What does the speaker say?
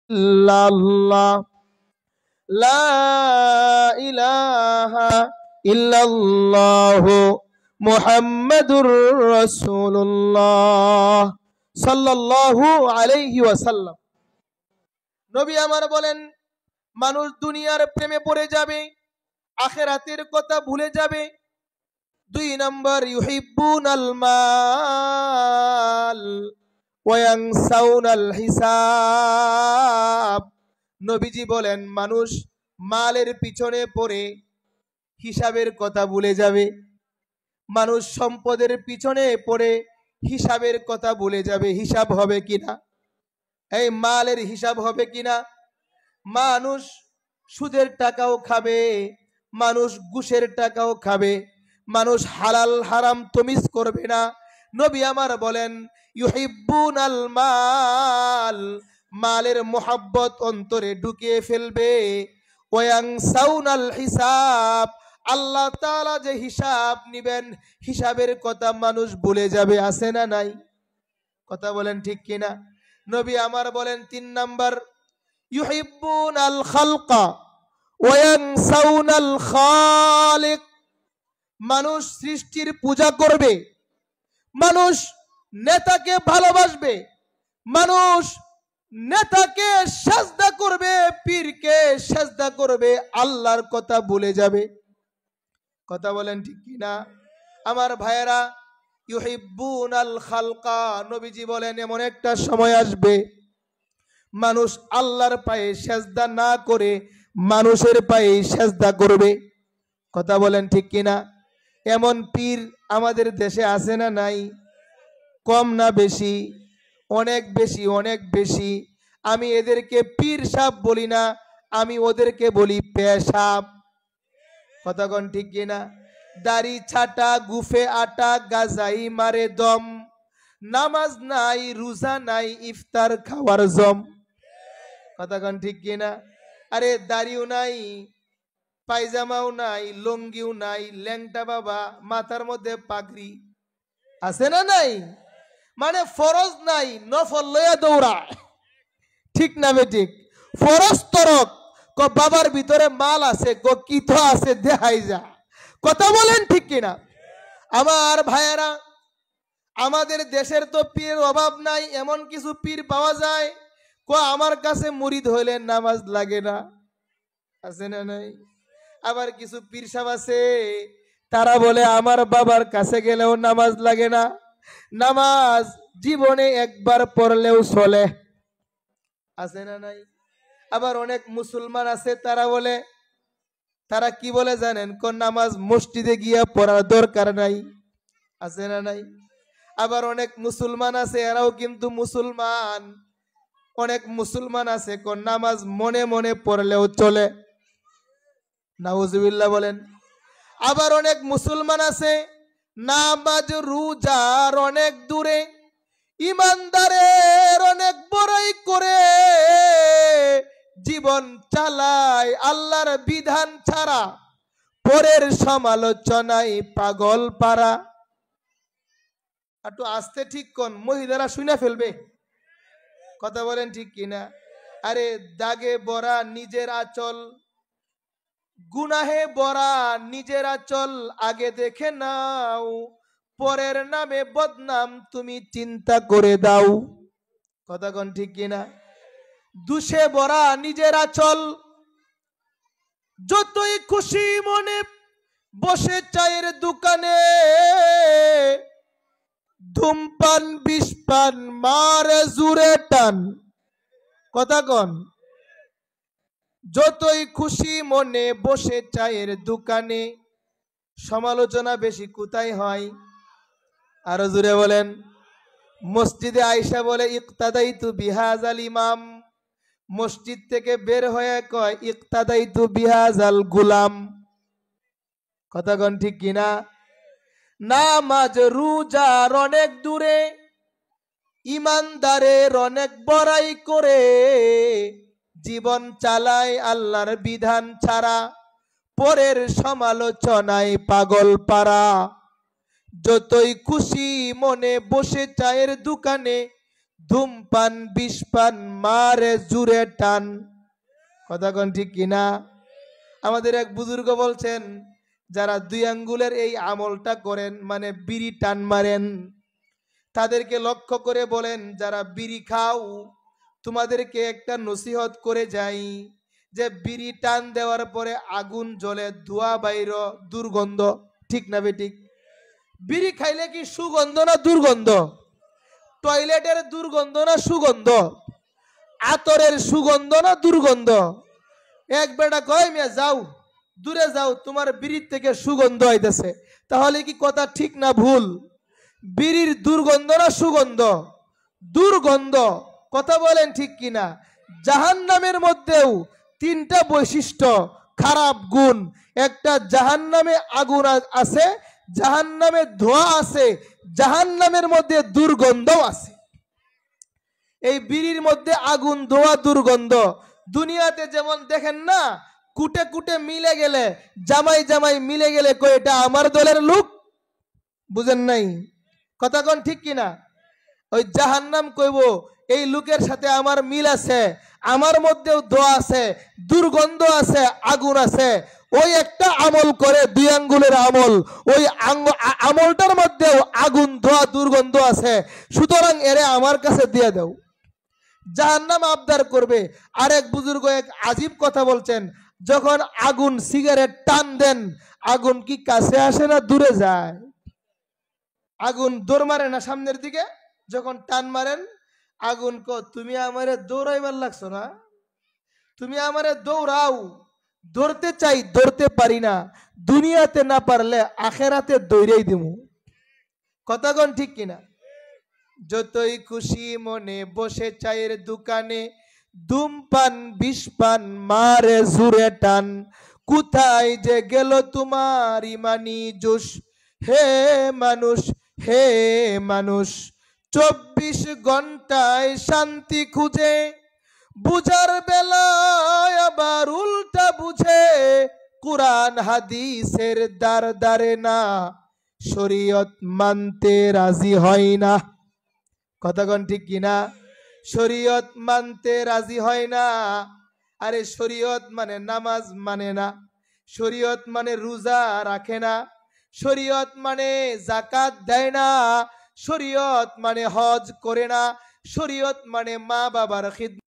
ইল্লাল্লাহ লা ইলাহা ইল্লাল্লাহ মুহাম্মাদুর রাসূলুল্লাহ সাল্লাল্লাহু আলাইহি ওয়াসাল্লাম। নবী আমার বলেন, মানুষ দুনিয়ার প্রেমে পড়ে যাবে, আখিরাতের কথা ভুলে যাবে। 2 নাম্বার, ইউহিব্বুনাল মাল ওয়া ইয়ানসাউনাল হিসাব। নবীজি বলেন, মানুষ মালের পিছনে পড়ে হিসাবের কথা ভুলে যাবে। মানুষ সম্পদের পিছনে পড়ে হিসাবের কথা ভুলে যাবে। হিসাব হবে কিনা, এই মালের হিসাব হবে কিনা। মানুষ সুদের টাকাও খাবে, মানুষ ঘুষের টাকাও খাবে, মানুষ হালাল হারাম তমিজ করবে না। নবী আমার বলেন, ইউহিব্বুনাল মাল, মালের মোহাব্বত অন্তরে ঢুকিয়ে ফেলবে। ওয়ায়ানসাউনাল হিসাব, আল্লাহ তাআলা যে হিসাব নিবেন, হিসাবের কথা মানুষ ভুলে যাবে। আছে না নাই? কথা বলেন ঠিক কিনা। নবী আমার বলেন 3 নাম্বার, ইউহিব্বুনাল খালকা ওয়া ইয়ানসাউনাল খালিক। মানুষ সৃষ্টির পূজা করবে, মানুষ নেতাকে ভালোবাসবে, মানুষ নেতাকে সাজদা করবে, পীরকে সাজদা করবে, আল্লাহর কথা ভুলে যাবে। কথা বলেন ঠিক কিনা আমার ভাইয়েরা। ইউহিব্বুনাল খালকা, নবীজি বলেন এমন একটা সময় আসবে মানুষ আল্লাহর পায়ে সেজদা না করে মানুষের পায়ে সেজদা করবে। কথা বলেন ঠিক কিনা। এমন পীর আমাদের দেশে আছে না নাই? কম না বেশি? অনেক বেশি, অনেক বেশি। আমি এদেরকে পীর সাহেব বলি না, আমি ওদেরকে বলি পেশাব। কথা কোন ঠিক কিনা। দাড়ি ছাটা, গুফে আটা, গাজাই মারে দম, নামাজ নাই, রোজা নাই, ইফতার খাওয়ার জম। কথা কোন ঠিক কিনা। আরে দাড়িও নাই, পায়জামাও নাই, লঙ্গিও নাই, ল্যাংটা বাবা, মাথার মধ্যে পাগড়ি আছে না নাই? মানে ফরজ নাই, নফল লইয়া দৌড়ায়। ঠিক না বেঠিক? ফরজ তরক ক বাবার ভিতরে মাল আছে, ক কিথ আছে দেখাই যা। কথা বলেন ঠিক কিনা আমার ভাইয়েরা। আমাদের দেশের তো পীরের অভাব নাই, এমন কিছু পীর পাওয়া যায় ক আমার কাছে মুরিদ হইলে নামাজ লাগে না। আছে না নাই? আবার কিছু পীর সাহেব আছে, তারা বলে আমার বাবার কাছে গেলেও নামাজ লাগে না, নামাজ জীবনে একবার পড়লেও চলে। আছে না নাই? আবার অনেক মুসলমান আছে, তারা বলে, তারা কি বলে জানেন? কোন নামাজ মসজিদে গিয়া পড়ার দরকার নাই। আছে না নাই? আবার অনেক মুসলমান আছে, এরাও কিন্তু মুসলমান। অনেক মুসলমান আছে কোন নামাজ মনে মনে পড়লেও চলে। নাউজুবিল্লাহ বলেন। আবার অনেক মুসলমান আছে নামাজ রোজার অনেক দূরে, ইমানদারের অনেক বড়াই করে, জীবন চালায় আল্লাহর বিধান ছাড়া, পরের সমালোচনায় পাগল পারা। একটু আস্তে ঠিক কোন, মহিলারা শুনে ফেলবে। কথা বলেন ঠিক কিনা। আরে দাগে বরা নিজের আচল, গুনাহে বরা নিজের আচল, আগে দেখে নাও, পরের নামে বদনাম তুমি চিন্তা করে দাও। কথা কোন ঠিক কিনা। দুষে বরা নিজের আচল, যতই খুশি মনে বসে চায়ের দোকানে, ধূমপান বিষপান মারে জুড়ে টান। কথা কন। যতই খুশি মনে বসে চায়ের দোকানে, সমালোচনা বেশি কোথায় হয়? আরো জুড়ে বলেন। মসজিদে আয়েশা বলে, ইকতাদাইতু বিহাজাল ইমাম, মসজিদ থেকে বের হয়ে কয় ইকতাদাইতু বিহাজাল গুলাম। কথা কোন ঠিক কিনা। নামাজ রোজার অনেক দূরে, ইমানদারের অনেক বড়াই করে, জীবন চালায় আল্লাহর বিধান ছাড়া, পরের সমালোচনায় পাগল পারা। যতই খুশি মনে বসে চায়ের দোকানে, ধূমপান বিষ পান মারে জুড়ে টান। কথা কোন ঠিক কিনা? আমাদের এক বুজুর্গ বলছেন, যারা 2 আঙ্গুলের এই আমলটা করেন, মানে বিড়ি টান মারেন, তাদেরকে লক্ষ্য করে বলেন, যারা বিড়ি খাও তোমাদেরকে একটা নসিহত করে যাই, যে বিড়ি টান দেওয়ার পরে আগুন জ্বলে, ধোঁয়া বাইর, দুর্গন্ধ, ঠিক না বেঠিক? বিড়ি খাইলে কি সুগন্ধ না দুর্গন্ধ? টয়লেটের দুর্গন্ধ না সুগন্ধ? আতরের সুগন্ধ না দুর্গন্ধ? এক বেটা কয়, মিয়া যাও দূরে যাও, তোমার বিড়ির থেকে সুগন্ধ হইতেছে। তাহলে কি কথা ঠিক না ভুল? বিড়ির দুর্গন্ধ না সুগন্ধ? দুর্গন্ধ। কথা বলেন ঠিক কিনা? জাহান্নামের মধ্যেও 3টা বৈশিষ্ট্য, খারাপ গুণ। একটা, জাহান্নামে আগুন আছে, জাহান্নামে ধোঁয়া আছে, জাহান্নামের মধ্যে দুর্গন্ধ আছে। এই বিড়ির মধ্যে আগুন, ধোঁয়া, দুর্গন্ধ। দুনিয়াতে যেমন দেখেন না, কুটে কুটে মিলে গেলে, জামাই জামাই মিলে গেলে কই এটা আমার দলের লোক। বুঝেন নাই? কথা কোন ঠিক কিনা? ওই জাহান্নাম কইব এই লোকের সাথে আমার মিল আছে, আমার মধ্যেও ধোঁয়া আছে, দুর্গন্ধ আছে, আগুন আছে। ওই একটা আমল করে, 2 আঙ্গুলের আমল, ওই আমলটার মধ্যেও আগুন, ধোঁয়া, দুর্গন্ধ আছে, সুতরাং এরে আমার কাছে দিয়ে দাও। জাহান্নাম আবদার করবে। আরেক বুজুর্গ এক আজীব কথা বলছেন, যখন আগুন সিগারেট টান দেন, আগুন কি কাছে আসে না দূরে যায়? আগুন দৌড় মারে না সামনের দিকে? যখন টান মারেন, আগুন তুমি আমারে দৌড়াইবার লাগছো না, তুমি আমারে দৌড়াও। ধরতে চাই, ধরতে পারি না। দুনিয়াতে না পারলে আখেরাতে দৌড়াই দিমু। কথা কোন ঠিক কিনা? যতই খুশি মনে বসে চায়ের দোকানে, ধূমপান বিষ পান মারে জুড়ে টান। কোথায় যে গেল তোমার ইমানি জোশ, হে মানুষ, হে মানুষ। 24 ঘন্টায় শান্তি খুঁজে, বুঝার বেলায় আবার উল্টা বুঝে। কুরআন হাদিসের দ্বার দ্বারে না, শরীয়ত মানতে রাজি হয় না। কথা কোন ঠিক কিনা? শরীয়ত মানতে রাজি হয় না। আরে শরীয়ত মানে নামাজ মানে না, শরীয়ত মানে রোজা রাখে না, শরীয়ত মানে যাকাত দেয় না, শরীয়ত মানে হজ করে না, শরীয়ত মানে মা বাবার খিদমত